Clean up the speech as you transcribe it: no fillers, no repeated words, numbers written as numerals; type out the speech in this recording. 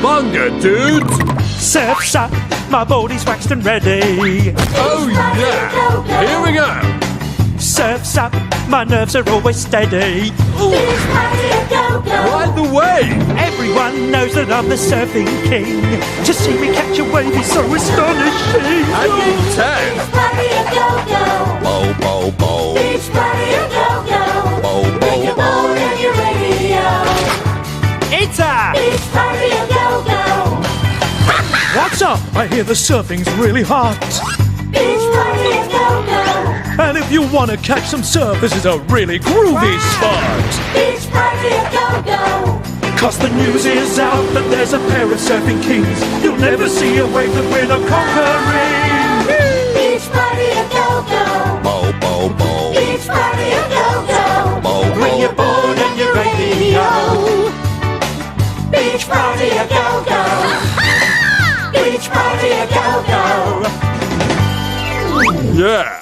Cowabunga, dudes! Surf's up, my body's waxed and ready. Oh yeah! Here we go! Surf's up, my nerves are always steady. Beach party a go-go. Right the way! Everyone knows that I'm the surfing king. To see me catch a wave is so astonishing. How do you tell? Beach party a go-go. Bow, bow, bow. Beach party a go-go. Bow, Bring your bow, boat and your radio. It's a... Beach party a go-go. What's up? I hear the surfing's really hot. Beach party a go-go. And if you want to catch some surf, this is a really groovy spot. Beach party a go-go. Cause the news is out that there's a pair of surfing kings. You'll never see a wave that we're not conquering. Beach party a go-go. bow, bow, bow. Beach party a go-go. Bow, Bring your bow, boat and your radio. Beach party a go-go. Beach party a go-go. Yeah!